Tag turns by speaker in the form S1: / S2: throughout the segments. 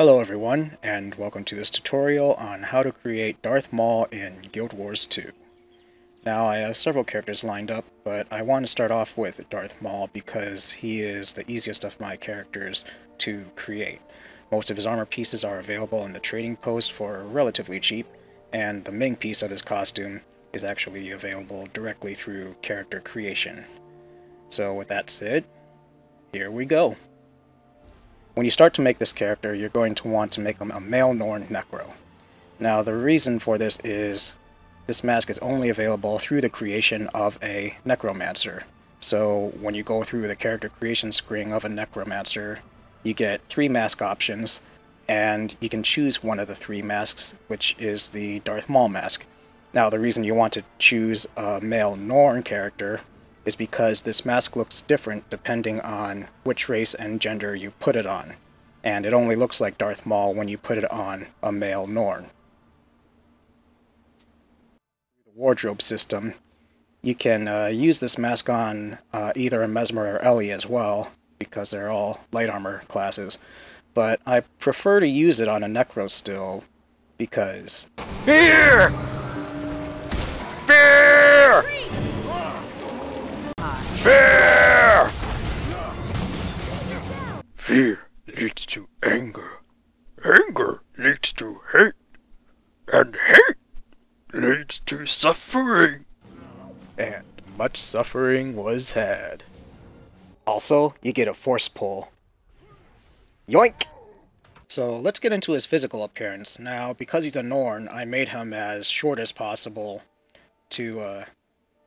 S1: Hello everyone, and welcome to this tutorial on how to create Darth Maul in Guild Wars 2. Now I have several characters lined up, but I want to start off with Darth Maul because he is the easiest of my characters to create. Most of his armor pieces are available in the trading post for relatively cheap, and the main piece of his costume is actually available directly through character creation. So with that said, here we go. When you start to make this character, you're going to want to make him a male Norn Necro. Now the reason for this is this mask is only available through the creation of a Necromancer. So when you go through the character creation screen of a Necromancer, you get 3 mask options, and you can choose one of the 3 masks, which is the Darth Maul mask. Now the reason you want to choose a male Norn character is because this mask looks different depending on which race and gender you put it on, and it only looks like Darth Maul when you put it on a male Norn. The wardrobe system, you can use this mask on either a Mesmer or Ellie as well, because they're all light armor classes, but I prefer to use it on a Necro still, because
S2: Fear! Fear! Fear! Fear leads to anger. Anger leads to hate. And hate leads to suffering.
S1: and much suffering was had. Also, you get a force pull. Yoink! So let's get into his physical appearance. Now, because he's a Norn, I made him as short as possible to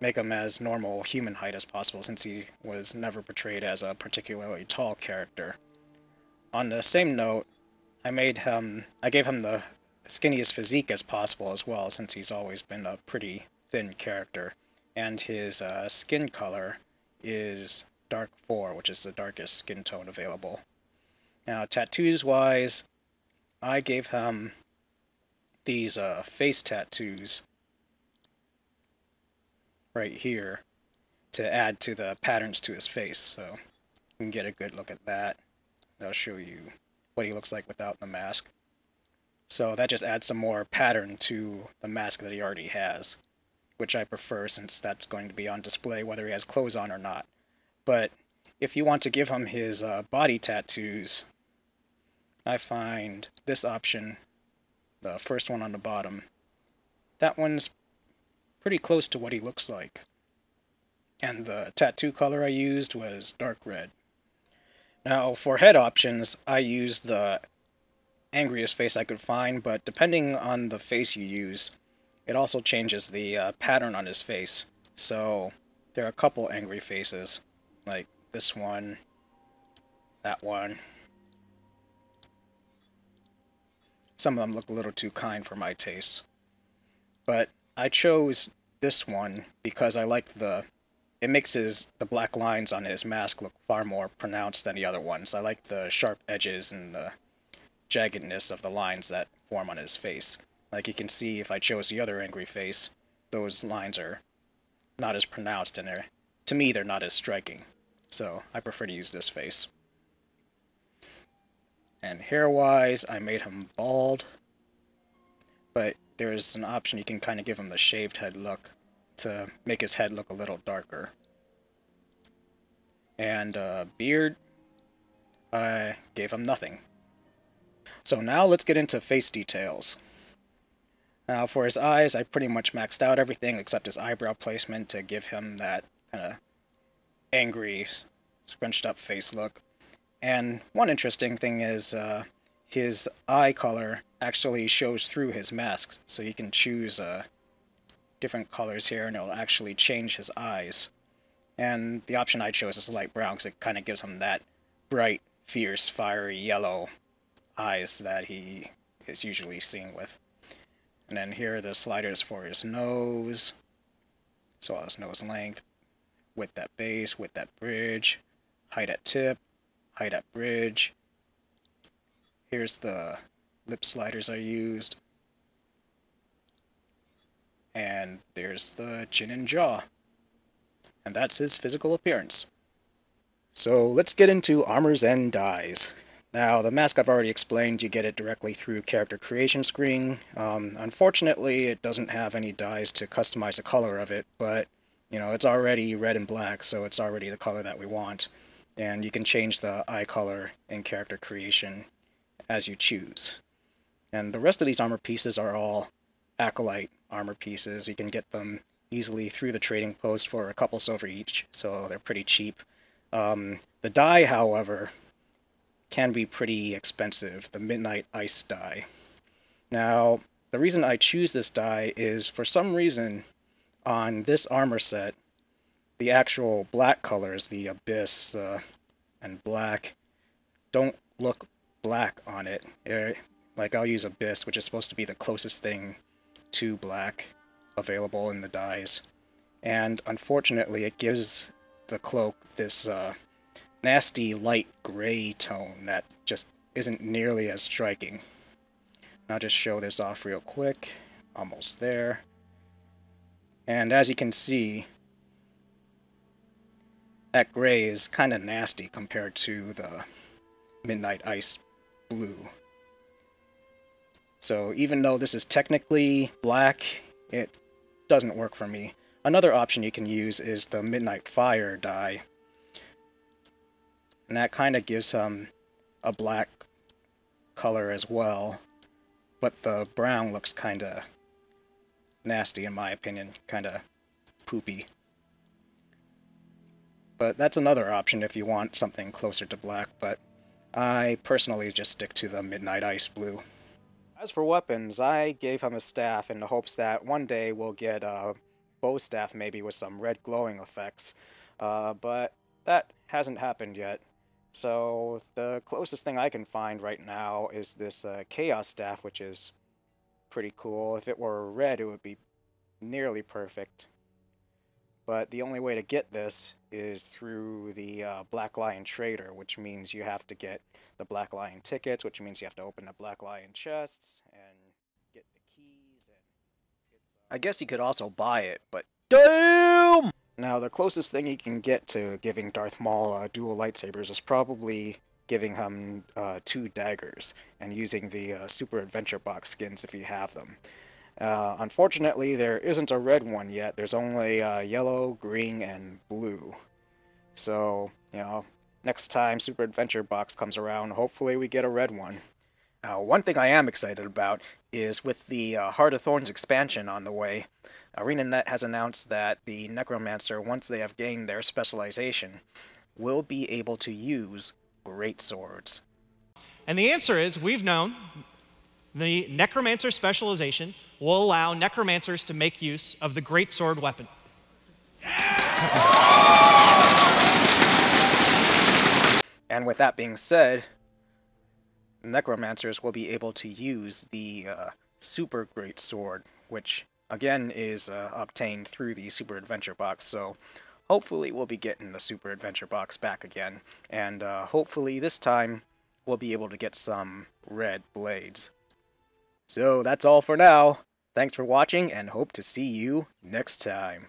S1: make him as normal human height as possible, since he was never portrayed as a particularly tall character. On the same note, I gave him the skinniest physique as possible as well, since he's always been a pretty thin character. And his skin color is Dark 4, which is the darkest skin tone available. Now, tattoos-wise, I gave him these face tattoos right here to add to the patterns to his face, so you can get a good look at that. That'll show you what he looks like without the mask. So that just adds some more pattern to the mask that he already has, which I prefer since that's going to be on display whether he has clothes on or not. But if you want to give him his body tattoos, I find this option, the first one on the bottom, that one's pretty close to what he looks like. And the tattoo color I used was dark red. Now, for head options, I used the angriest face I could find, but depending on the face you use, it also changes the pattern on his face. So, there are a couple angry faces, like this one, that one. Some of them look a little too kind for my taste. But I chose this one because I like it makes the black lines on his mask look far more pronounced than the other ones. I like the sharp edges and the jaggedness of the lines that form on his face. Like you can see if I chose the other angry face, those lines are not as pronounced and to me they're not as striking. So I prefer to use this face. And hair-wise, I made him bald, but there's an option you can kind of give him the shaved head look to make his head look a little darker. And beard, I gave him nothing. So now let's get into face details. Now for his eyes, I pretty much maxed out everything except his eyebrow placement to give him that kind of angry, scrunched up face look. And one interesting thing is his eye color actually shows through his mask, so you can choose different colors here and it'll actually change his eyes. And the option I chose is light brown because it kind of gives him that bright, fierce, fiery yellow eyes that he is usually seen with. And then here are the sliders for his nose, so his nose length, width at base, width at bridge, height at tip, height at bridge. Here's the lip sliders I used. And there's the chin and jaw. And that's his physical appearance. So let's get into armors and dyes. Now, the mask I've already explained, you get it directly through character creation screen. Unfortunately, it doesn't have any dyes to customize the color of it, but, you know, it's already red and black, so it's already the color that we want. And you can change the eye color in character creation as you choose. And the rest of these armor pieces are all Acolyte armor pieces. You can get them easily through the trading post for a couple silver each, so they're pretty cheap. The dye, however, can be pretty expensive, the Midnight Ice dye. Now, the reason I choose this dye is, for some reason, on this armor set, the actual black colors, the Abyss and Black, don't look black on it. Like, I'll use Abyss, which is supposed to be the closest thing to black available in the dyes. And unfortunately, it gives the cloak this nasty light gray tone that just isn't nearly as striking. I'll just show this off real quick. Almost there. And as you can see, that gray is kind of nasty compared to the Midnight Ice blue. So even though this is technically black, it doesn't work for me. Another option you can use is the Midnight Fire dye. And that kind of gives him a black color as well. But the brown looks kind of nasty in my opinion. Kind of poopy. But that's another option if you want something closer to black. But I personally just stick to the Midnight Ice blue. As for weapons, I gave him a staff in the hopes that one day we'll get a bow staff maybe with some red glowing effects. But that hasn't happened yet. So the closest thing I can find right now is this Chaos Staff, which is pretty cool. If it were red, it would be nearly perfect. But the only way to get this is through the Black Lion Trader, which means you have to get the Black Lion tickets, which means you have to open the Black Lion chests and get the keys. And I guess you could also buy it, but damn! Now, the closest thing you can get to giving Darth Maul dual lightsabers is probably giving him 2 daggers and using the Super Adventure Box skins if you have them. Unfortunately, there isn't a red one yet. There's only yellow, green, and blue. So, you know, next time Super Adventure Box comes around, hopefully we get a red one. Now, one thing I am excited about is with the Heart of Thorns expansion on the way, ArenaNet has announced that the Necromancer, once they have gained their specialization, will be able to use greatswords.
S3: And the answer is, we've known the Necromancer specialization will allow Necromancers to make use of the greatsword weapon.
S1: And with that being said, Necromancers will be able to use the Super Greatsword, which again is obtained through the Super Adventure Box, so hopefully we'll be getting the Super Adventure Box back again, and hopefully this time we'll be able to get some red blades. So that's all for now. Thanks for watching, and hope to see you next time.